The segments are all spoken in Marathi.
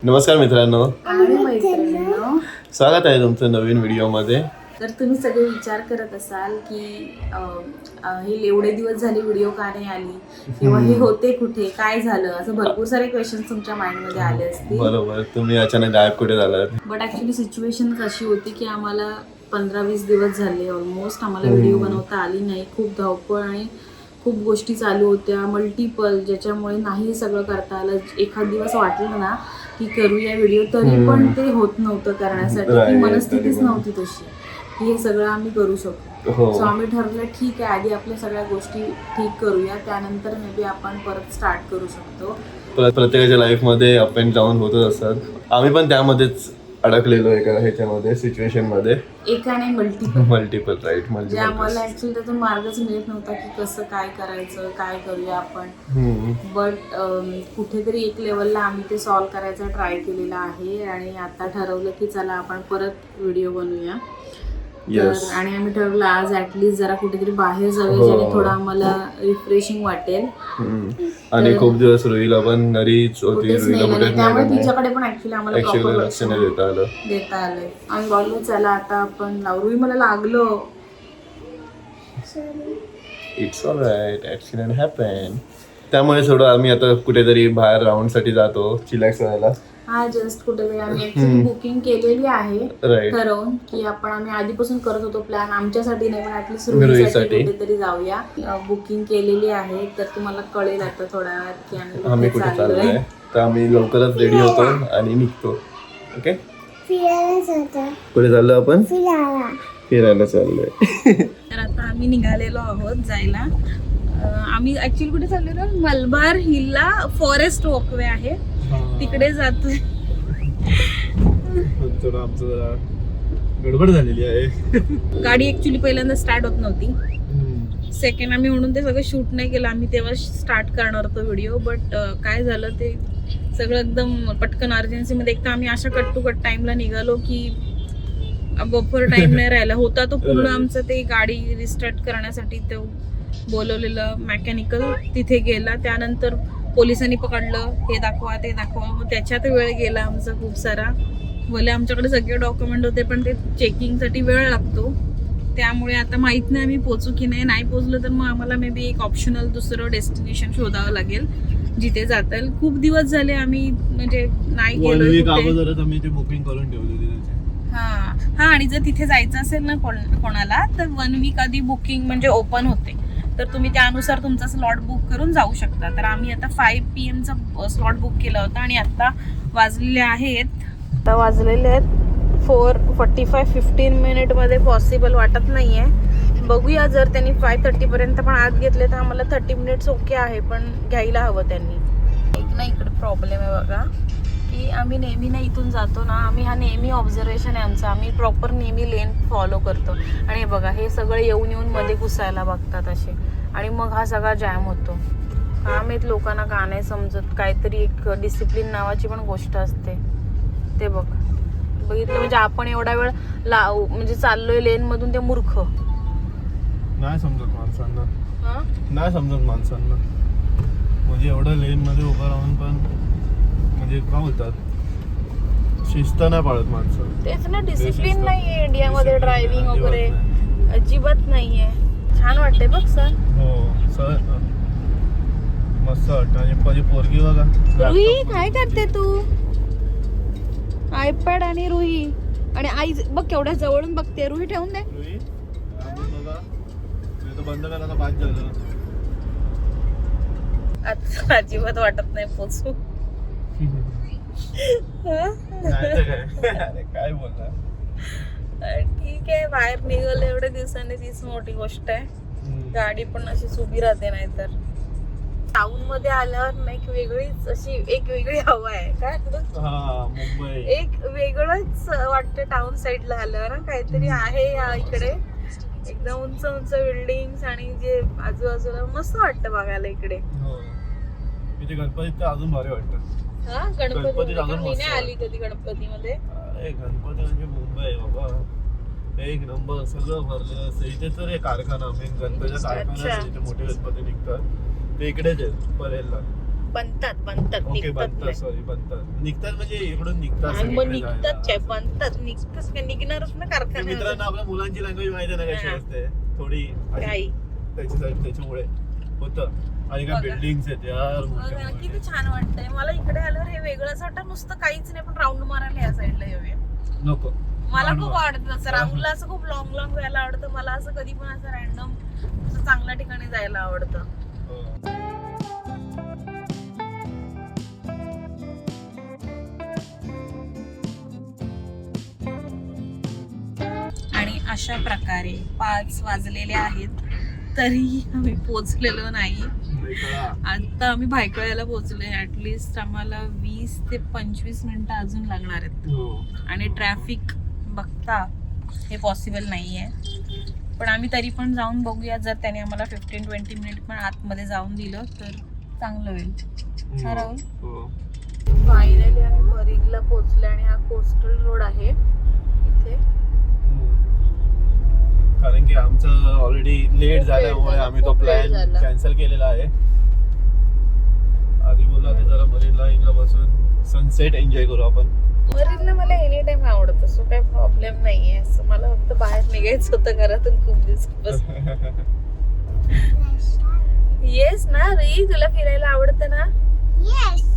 नमस्कार मित्रांनो आणि मैत्रिणींनो, स्वागत आहे तुमचं नवीन व्हिडिओमध्ये. तर तुम्ही सगळे विचार करत असाल की हे एवढे दिवस झाले व्हिडिओ का नाही आली किंवा हे होते कुठे, काय झालं, असं भरपूर सारे क्वेश्चन्स तुमच्या माइंडमध्ये आले असतील. बरोबर, तुम्ही अचानक गायब कुठे झालात? बट ॲक्च्युली सिच्युएशन कशी होती की आम्हाला 15-20 दिवस झाले ऑलमोस्ट आम्हाला व्हिडिओ बनवता आली नाही. खूप धावपळ आणि खूप गोष्टी चालू होत्या मल्टिपल, ज्याच्यामुळे नाही सगळं करता आलं. एखाद दिवस वाटलं ना की करूया व्हिडिओ, तरी पण ते होत नव्हतं करण्यासाठी. ती मनस्थितीच नव्हती तशी की हे सगळं आम्ही करू शकतो. सो आम्ही ठरवलं ठीक आहे, आधी आपल्या सगळ्या गोष्टी ठीक करूया, त्यानंतर मे बी आपण परत स्टार्ट करू शकतो. प्रत्येकाच्या लाईफमध्ये अप अँड डाऊन होतच असतात. आम्ही पण त्यामध्येच अडकलेलो एका ह्याच्यामध्ये, सिच्युएशन मध्ये. एका नाही मल्टिपल राईट. म्हणजे आम्हाला ऍक्च्युली त्यातून मार्गच मिळत नव्हता की कसं काय करायचं, काय करूया आपण. बट कुठेतरी एक लेवलला आम्ही ते सॉल्व्ह करायचा ट्राय केलेला आहे आणि आता ठरवलं की चला आपण परत व्हिडिओ बनवूया. आणि आम्ही ठरवलं आज ऍटलीस्ट जरा कुठेतरी बाहेर जाऊया, ज्याने थोडं आम्हाला रिफ्रेशिंग वाटेल. आणि खूप दिवस रुईला पण घरीच होती, त्यामुळे तिच्याकडे पण ऍक्च्युली आम्हाला लक्ष नाही देता आलंय. आम्ही बोललो चला आता आपण रुई मला लागलो. It's alright, accident happen. त्यामुळे थोडं आम्ही आता कुठेतरी बाहेर राऊंड साठी जातो, चिलॅक्स व्हायला. हा जस्ट कुठेतरी आम्ही ऍक्च्युली बुकिंग केलेली आहे ठरवून की आम्ही आधीपासून करत होतो प्लॅन, आमच्यासाठी नाही पण ऍटलीस्ट रुईसाठी कुठेतरी जाऊया. बुकिंग केलेली आहे, तर तुम्हाला कळेल आता थोड्या वेळात की आम्ही कुठे चाललोय. तर आम्ही लवकरच रेडी होतो आणि निघतो. ओके, कुठे चाललो आपण? फिरायला चाललोय. तर आता आम्ही निघालेलो आहोत जायला. आम्ही ऍक्च्युली कुठे चाललेलो, मलबार हिलला फॉरेस्ट वॉकवे आहे, तिकडे जातोय. आमचं गडबड झालेली आहे. गाडी ऍक्च्युली पहिल्यांदा स्टार्ट होत नव्हती. सेकंड आम्ही म्हणून ते सगळं शूट नाही केलं. आम्ही तेव्हा स्टार्ट करणार होतो व्हिडिओ, बट काय झालं ते सगळं एकदम पटकन अर्जन्सीमध्ये. एक तर आम्ही अशा कट टू कट टाइमला निघालो की बफर टाइम नाही राहिला होता. तो पूर्ण आमचं ते गाडी रिस्टार्ट करण्यासाठी तो बोलवलेलं मेकॅनिकल तिथे गेला. त्यानंतर पोलिसांनी पकडलं, हे दाखवा ते दाखवा, मग त्याच्यात वेळ गेला आमचा खूप सारा. भले आमच्याकडे सगळे डॉक्युमेंट होते पण ते चेकिंगसाठी वेळ लागतो. त्यामुळे आता माहित नाही आम्ही पोचू की नाही पोचलं तर मग आम्हाला मे बी एक ऑप्शनल दुसरं डेस्टिनेशन शोधावं लागेल जिथे जाता येईल. खूप दिवस झाले आम्ही म्हणजे नाही गेलो बुकिंग करून ठेवलेली. हा आणि जर तिथे जायचं असेल ना कोणाला, तर 1 वीक आधी बुकिंग म्हणजे ओपन होते, तर तुम्ही त्यानुसार तुमचा स्लॉट बुक करून जाऊ शकता. तर आम्ही आता 5 PM चा स्लॉट बुक केला होता आणि आता वाजलेले आहेत 4:45. 15 मिनिटमध्ये पॉसिबल वाटत नाहीये. बघूया, जर त्यांनी 5:30 पर्यंत पण आत घेतले तर आम्हाला 30 मिनिट्स ओके आहे, पण घ्यायला हवं त्यांनी. एक ना इकडे प्रॉब्लेम आहे बघा की आम्ही नेहमी ना इथून जातो ना, आम्ही हा नेहमी ऑब्झर्वेशन आहे आमचं, आम्ही प्रॉपर नेहमी लेन फॉलो करतो. आणि बघा हे सगळे येऊन मध्ये घुसायला बघतात असे, आणि मग हा सगळा जॅम होतो. का माहीत लोकांना का नाही समजत. काहीतरी एक डिसिप्लिन नावाची पण गोष्ट असते. ते बघितलं म्हणजे आपण एवढा वेळ म्हणजे चाललोय लेन मधून, ते मूर्ख नाही समजत माणसांना. म्हणजे एवढं लेन मध्ये उभं राहून पण म्हणजे काय बोलतात, शिस्त नाही पाळत माणसं. तेच ना, डिसिप्लिन नाहीये इंडियामध्ये ड्रायव्हिंग वगैरे अजिबात नाहीये. छान वाटते बघ सर. हो सर, मस्त वाटतं. आणि पोरगी बघा. रुही काय करते तू? आयपॅड आणि रुही आणि आई बघ केवढ्या जवळून बघते. रुही ठेवून दे. रुही बंद करायला बाद झालं. आता अजिबात वाटत नाही पोचू. काय बोलणार. ठीक आहे, बाहेर निघालं एवढ्या दिवसांनी, तीच मोठी गोष्ट आहे. गाडी पण अशीच उभी राहते. नाही तर टाउन मध्ये आल्यावर ना एक वेगळीच अशी एक वेगळी हवा आहे. काय मुंबई एक वेगळंच वाटतं टाउन साईडला आल्यावर. काहीतरी आहे या इकडे, एकदम उंच उंच बिल्डिंग्स आणि जे आजूबाजूला मस्त वाटतं बघायला इकडे. इथे गणपतीत अजून भारी वाटतं. गणपती मी नाही आली कधी गणपतीमध्ये. अरे गणपती म्हणजे मुंबई बाबा, एक नंबर. सगळं भरलेलं असतं इथे. तर कारखाना, मेन गणपतीचा कारखाना, इथे मोठे गणपती निघतात ते इकडेच आहेत परेलला. बनतात ओके निघतात बनतात नाही. सॉरी बनतात निघतात म्हणजे इकडून निघतात आणि मग सगळीकडे निघतात जायला. छे बनतात निघतच का निघणारच ना ते कारखान्यात मित्रांनो आपल्या मुलांची लँग्वेज माहिती आहे ना कशी हा. असते थोडी अशी काही त्याच्यामुळे होतं आणि काय बघा. बिल्डिंग्स आहेत यार बघा मोठे ना, मोठे. किती छान वाटतंय मला इकडे आल्यावर हे वेगळंच वाटतं नुसतं काहीच नाही पण राऊंड मारायला या साईडला येऊया नको मला खूप आवडतं असं राहुलला असं खूप लॉंग लॉंग जायला आवडतं मला असं कधी पण असं रॅन्डम असं चांगल्या ठिकाणी जायला आवडतं हो. आणि अशा प्रकारे 5 वाजलेले आहेत तरीही आम्ही पोचलेलो नाही आता आम्ही भायखळ्याला पोहोचलोय ऍटलिस्ट आम्हाला 20 ते 25 मिनिटं अजून लागणार आहेत हो. आणि ट्रॅफिक बघता हे पॉसिबल नाही आहे पण आम्ही तरी पण जाऊन बघूया जर त्याने आम्हाला 15-20 मिनिट पण आतमध्ये जाऊन दिलं तर चांगलं होईल हा राहुल हो. फायनली आम्ही मरीनला पोहोचले आणि हा कोस्टल रोड आहे इथे कारण की आमचं ऑलरेडी लेट खूप झाल्यामुळे late आम्ही तो खूप late प्लॅन झाला. कॅन्सल केलेला आहे आधी बोलला आता जरा मरीन लाईनला बसून सनसेट एन्जॉय करू आपण मरीनला मला एनी टाइम आवडतं सो काही प्रॉब्लेम नाहीये असं मला फक्त बाहेर निघायचं होतं घरातून खूप दिवसापासून येस ना री तुला फिरायला आवडतं ना येस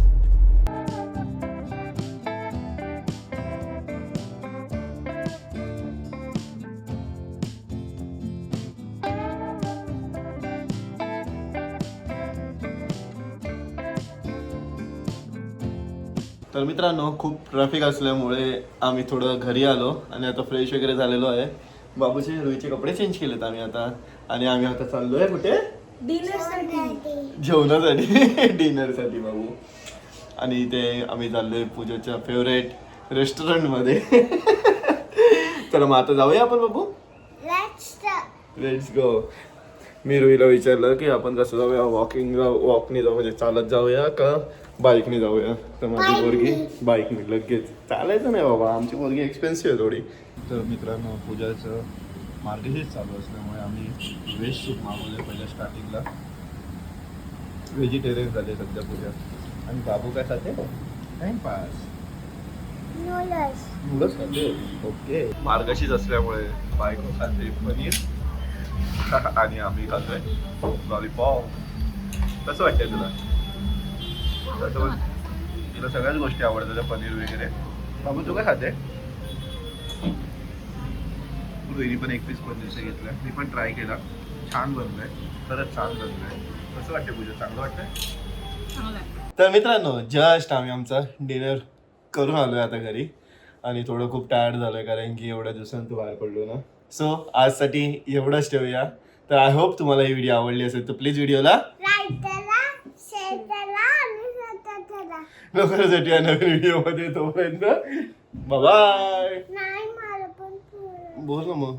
तर मित्रांनो खूप ट्रॅफिक असल्यामुळे आम्ही थोडं घरी आलो आणि आता फ्रेश वगैरे झालेलो आहे बाबूचे रुईचे कपडे चेंज केलेत आम्ही आता आणि आम्ही आता चाललोय कुठे डिनर जेवणासाठी डिनरसाठी बाबू आणि ते आम्ही चाललोय पूजाच्या फेवरेट रेस्टॉरंटमध्ये तर मग आता जाऊया आपण बाबू लेट्स गो मी रुईला विचारलं की आपण कसं जाऊया वॉकने जाऊ म्हणजे चालत जाऊया का बाईकने जाऊया तर माझी पोरगी बाईकने लगेच चालायचं नाही बाबा आमची पोरगी एक्सपेन्सिव्ह आहे थोडी तर मित्रांनो पूजाचं मार्गशीर्ष चालू असल्यामुळे आम्ही व्हेज सूप मागवले पहिल्या स्टार्टिंगला व्हेजिटेरियन झाले सध्या पूजा आणि बाबू काय खाते टाइमपास नूडल्स खाते ओके मार्गशीच असल्यामुळे बायको खाते पनीर आणि आम्ही खातोय लॉलीपॉप कसं वाटतंय तुला तसं तिला सगळ्याच गोष्टी आवडतात पनीर वगैरे बाबू तू काय खाते रोहिणी पण एक पीस पनीरचं घेतलं मी पण ट्राय केला छान बनलंय खरंच छान बनलंय कसं वाटतंय पूजा चांगलं वाटतंय तर मित्रांनो जस्ट आम्ही आमचा डिनर करून आलोय आता घरी आणि थोडं खूप टायर्ड झालोय कारण की एवढ्या दिवसांतून बाहेर पडलो ना सो आजसाठी एवढंच ठेवूया तर आय होप तुम्हाला ही व्हिडिओ आवडली असेल तर प्लीज व्हिडिओला लवकरच भेटूया नवीन व्हिडिओ मध्ये तोपर्यंत बाय बोल ना मग